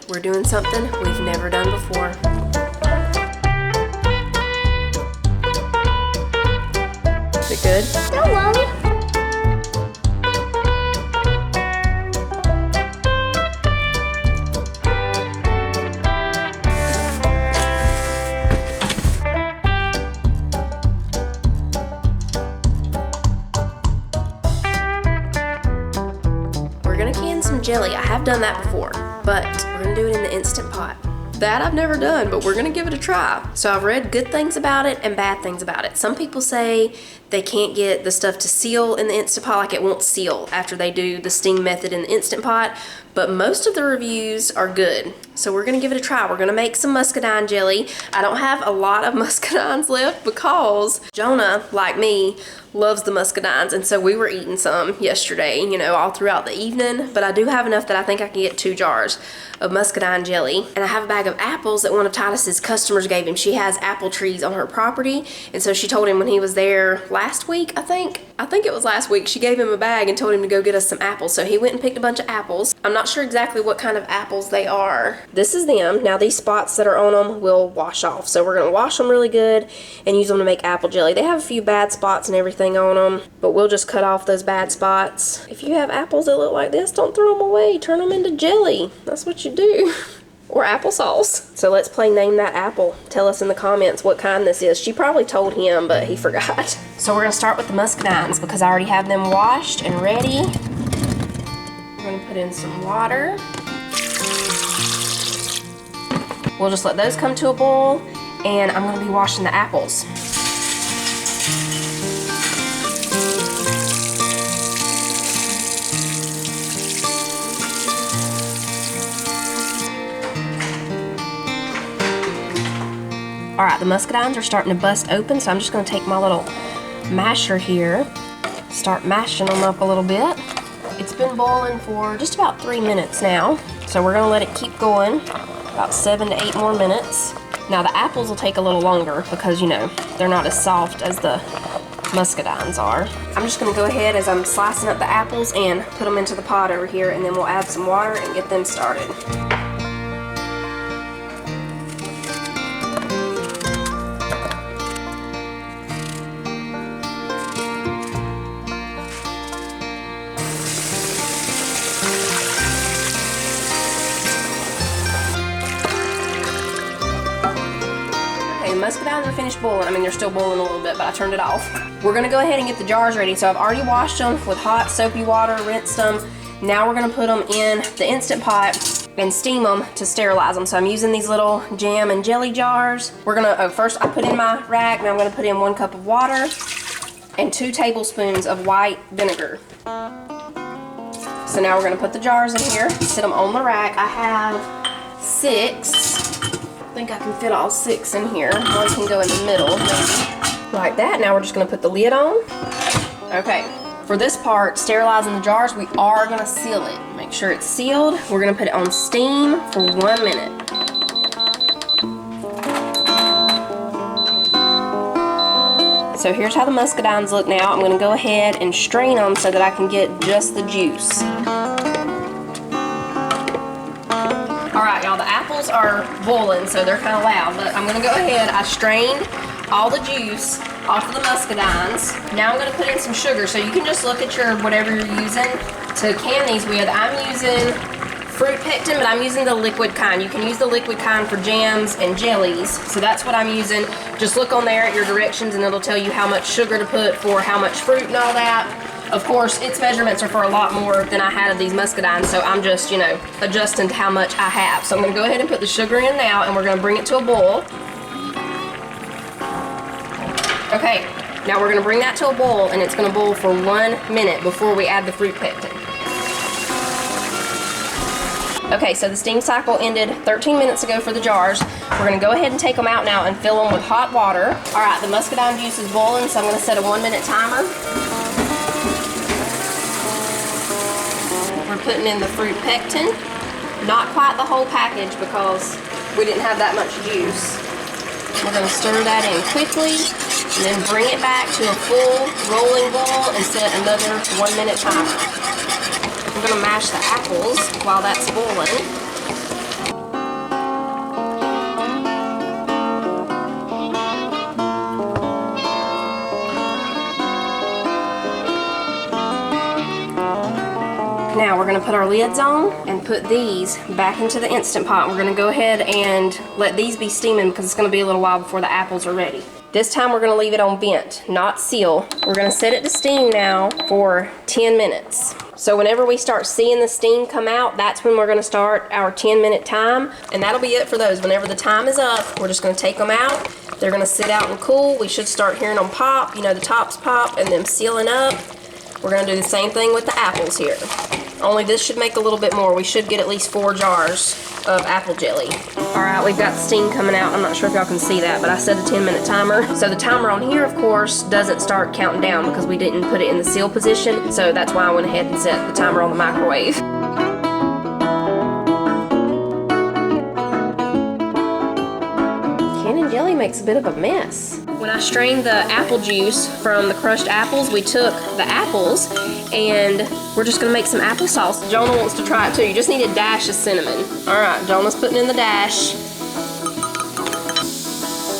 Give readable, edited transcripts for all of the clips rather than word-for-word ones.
We're doing something we've never done before. Is it good? Hello. We're gonna can some jelly. I have done that before, but we're gonna do it in the Instant Pot. That I've never done, but we're gonna give it a try. So I've read good things about it and bad things about it. Some people say they can't get the stuff to seal in the Instant Pot, like it won't seal after they do the steam method in the Instant Pot, but most of the reviews are good. So we're gonna give it a try. We're gonna make some muscadine jelly. I don't have a lot of muscadines left because Jonah, like me, loves the muscadines, and so we were eating some yesterday, you know, all throughout the evening, but I do have enough that I think I can get 2 jars of muscadine jelly. And I have a bag of apples that one of Titus's customers gave him. She has apple trees on her property, and so she told him when he was there last week, I think it was last week, she gave him a bag and told him to go get us some apples. So he went and picked a bunch of apples. I'm not sure exactly what kind of apples they are. This is them. Now these spots that are on them will wash off, so we're gonna wash them really good and use them to make apple jelly. They have a few bad spots and everything on them, but we'll just cut off those bad spots. If you have apples that look like this, don't throw them away. Turn them into jelly. That's what you do. Or applesauce. So let's play Name That Apple. Tell us in the comments what kind this is. She probably told him, but he forgot. So we're gonna start with the muscadines because I already have them washed and ready. We're gonna put in some water. We'll just let those come to a boil, and I'm gonna be washing the apples. All right, the muscadines are starting to bust open, so I'm just gonna take my little masher here, start mashing them up a little bit. It's been boiling for just about 3 minutes now, so we're gonna let it keep going, about 7 to 8 more minutes. Now the apples will take a little longer because, you know, they're not as soft as the muscadines are. I'm just gonna go ahead as I'm slicing up the apples and put them into the pot over here, and then we'll add some water and get them started. Muscadines are finished boiling. I mean, they're still boiling a little bit, but I turned it off. We're gonna go ahead and get the jars ready. So I've already washed them with hot soapy water, rinsed them. Now we're gonna put them in the Instant Pot and steam them to sterilize them. So I'm using these little jam and jelly jars. We're gonna, first I put in my rack, now I'm gonna put in 1 cup of water and 2 tablespoons of white vinegar. So now we're gonna put the jars in here, sit them on the rack. I have 6. I think I can fit all 6 in here. 1 can go in the middle, maybe. Like that. Now we're just gonna put the lid on. Okay, for this part, sterilizing the jars, we are gonna seal it. Make sure it's sealed. We're gonna put it on steam for 1 minute. So here's how the muscadines look now. I'm gonna go ahead and strain them so that I can get just the juice. Alright, y'all, the apples are boiling, so they're kind of loud, but I'm going to go ahead. I strained all the juice off of the muscadines. Now I'm going to put in some sugar, so you can just look at your whatever you're using to can these with. I'm using fruit pectin, but I'm using the liquid kind. You can use the liquid kind for jams and jellies, so that's what I'm using. Just look on there at your directions, and it'll tell you how much sugar to put for how much fruit and all that. Of course, its measurements are for a lot more than I had of these muscadines, so I'm just, you know, adjusting to how much I have. So I'm gonna go ahead and put the sugar in now, and we're gonna bring it to a boil. Okay, now we're gonna bring that to a boil, and it's gonna boil for 1 minute before we add the fruit pectin. Okay, so the steam cycle ended 13 minutes ago for the jars. We're gonna go ahead and take them out now and fill them with hot water. All right, the muscadine juice is boiling, so I'm gonna set a 1 minute timer. We're putting in the fruit pectin. Not quite the whole package because we didn't have that much juice. We're gonna stir that in quickly and then bring it back to a full rolling boil and set another 1 minute timer. We're gonna mash the apples while that's boiling. Now we're gonna put our lids on and put these back into the Instant Pot. We're gonna go ahead and let these be steaming because it's gonna be a little while before the apples are ready. This time we're gonna leave it on vent, not seal. We're gonna set it to steam now for 10 minutes. So whenever we start seeing the steam come out, that's when we're gonna start our 10-minute time. And that'll be it for those. Whenever the time is up, we're just gonna take them out. They're gonna sit out and cool. We should start hearing them pop, you know, the tops pop and them sealing up. We're gonna do the same thing with the apples here. Only this should make a little bit more. We should get at least 4 jars of apple jelly. All right, we've got the steam coming out. I'm not sure if y'all can see that, but I set a 10-minute timer. So the timer on here, of course, doesn't start counting down because we didn't put it in the seal position. So that's why I went ahead and set the timer on the microwave. Cannon jelly makes a bit of a mess. When I strained the apple juice from the crushed apples, we took the apples and we're just gonna make some applesauce. Jonah wants to try it too. You just need a dash of cinnamon. All right, Jonah's putting in the dash.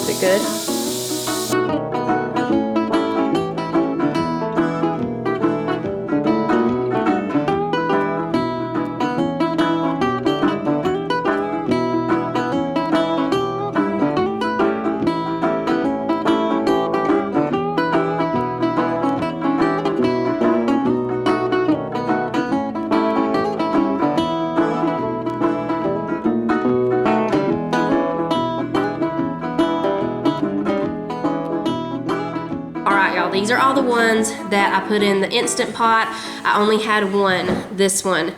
Is it good? These are all the ones that I put in the Instant Pot. I only had one, this one,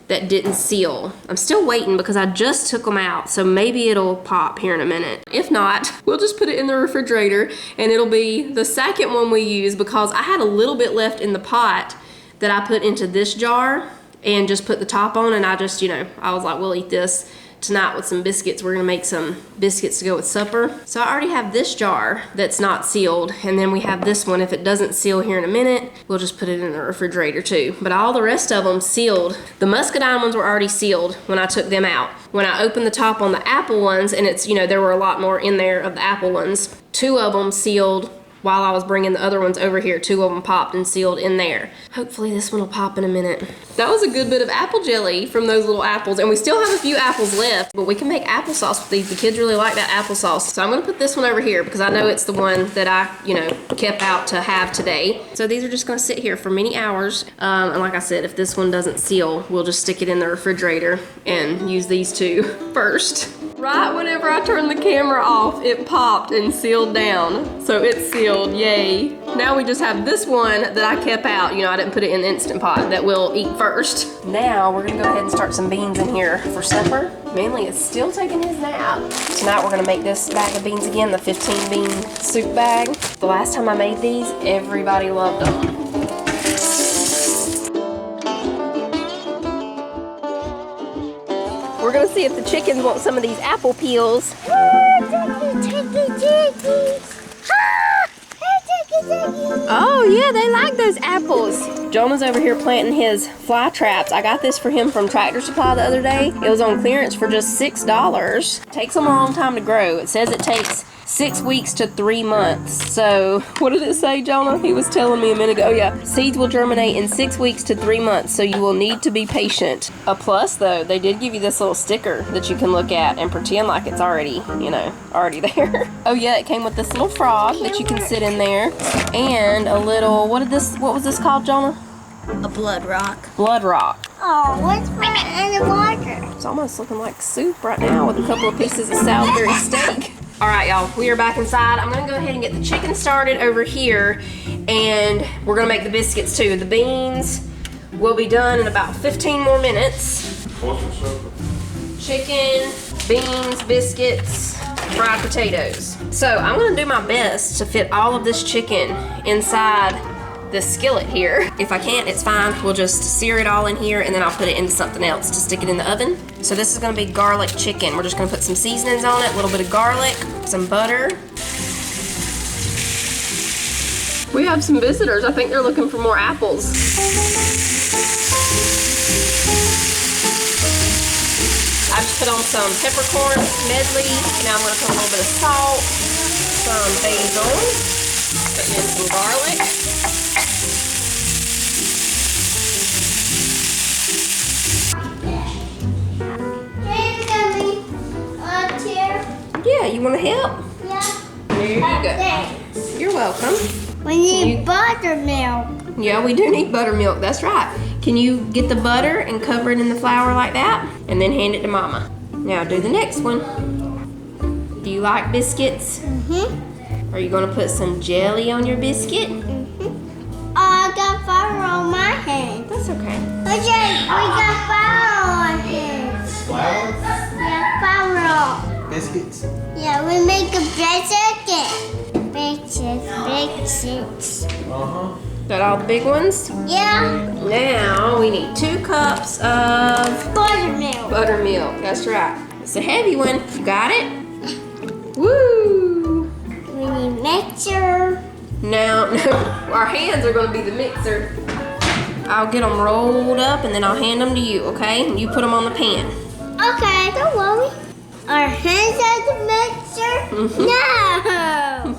that didn't seal. I'm still waiting because I just took them out, so maybe it'll pop here in a minute. If not, we'll just put it in the refrigerator and it'll be the second one we use because I had a little bit left in the pot that I put into this jar and just put the top on, and I just, you know, I was like, we'll eat this tonight with some biscuits. We're gonna make some biscuits to go with supper. So I already have this jar that's not sealed, and then we have this one. If it doesn't seal here in a minute, we'll just put it in the refrigerator too. But all the rest of them sealed. The muscadine ones were already sealed when I took them out. When I opened the top on the apple ones, and it's, you know, there were a lot more in there of the apple ones, 2 of them sealed. While I was bringing the other ones over here, 2 of them popped and sealed in there. Hopefully this one will pop in a minute. That was a good bit of apple jelly from those little apples, and we still have a few apples left, but we can make applesauce with these. The kids really like that applesauce. So I'm gonna put this one over here because I know it's the one that I, you know, kept out to have today. So these are just gonna sit here for many hours. And like I said, if this one doesn't seal, we'll just stick it in the refrigerator and use these 2 first. Right whenever I turned the camera off, it popped and sealed down. So it's sealed, yay. Now we just have this one that I kept out. You know, I didn't put it in the Instant Pot that we'll eat first. Now we're gonna go ahead and start some beans in here for supper. Manly is still taking his nap. Tonight we're gonna make this bag of beans again, the 15 bean soup bag. The last time I made these, everybody loved them. We're gonna see if the chickens want some of these apple peels. Oh yeah, they like those apples. Jonah's over here planting his fly traps. I got this for him from Tractor Supply the other day. It was on clearance for just $6. It takes them a long time to grow. It says it takes 6 weeks to 3 months. So what did it say, Jonah? He was telling me a minute ago. Yeah, seeds will germinate in 6 weeks to 3 months, so you will need to be patient. A plus though, they did give you this little sticker that you can look at and pretend like it's already, you know, already there. Oh yeah, it came with this little frog that you can sit in there, and a little, what was this called, Jonah? A blood rock. Blood rock. Oh, what's in the water? It's almost looking like soup right now with a couple of pieces of Salisbury steak. All right, y'all, we are back inside. I'm gonna go ahead and get the chicken started over here, and we're gonna make the biscuits too. The beans will be done in about 15 more minutes. Chicken, beans, biscuits, fried potatoes. So I'm gonna do my best to fit all of this chicken inside the skillet here. If I can't, it's fine. We'll just sear it all in here, and then I'll put it into something else to stick it in the oven. So this is gonna be garlic chicken. We're just gonna put some seasonings on it, a little bit of garlic, some butter. We have some visitors. I think they're looking for more apples. I just put on some peppercorn medley. Now I'm gonna put a little bit of salt, some basil, putting in some garlic. You want to help? Yeah. Here you go. Thanks. You're welcome. We need buttermilk. Yeah, we do need buttermilk. That's right. Can you get the butter and cover it in the flour like that? And then hand it to Mama. Now do the next one. Do you like biscuits? Mm-hmm. Are you going to put some jelly on your biscuit? Mm-hmm. I got flour on my hand. That's okay. We got flour on here. Flour? Yeah, flour. Biscuits? Yeah, we make a biscuit. Biscuits. Uh-huh. Got all the big ones? Yeah. Now we need 2 cups of Buttermilk. buttermilk. That's right. It's a heavy one. You got it? Woo! We need mixer. Now, our hands are going to be the mixer. I'll get them rolled up and then I'll hand them to you, okay? You put them on the pan. Okay, don't worry. Our hands are the mixer? Mhm. No.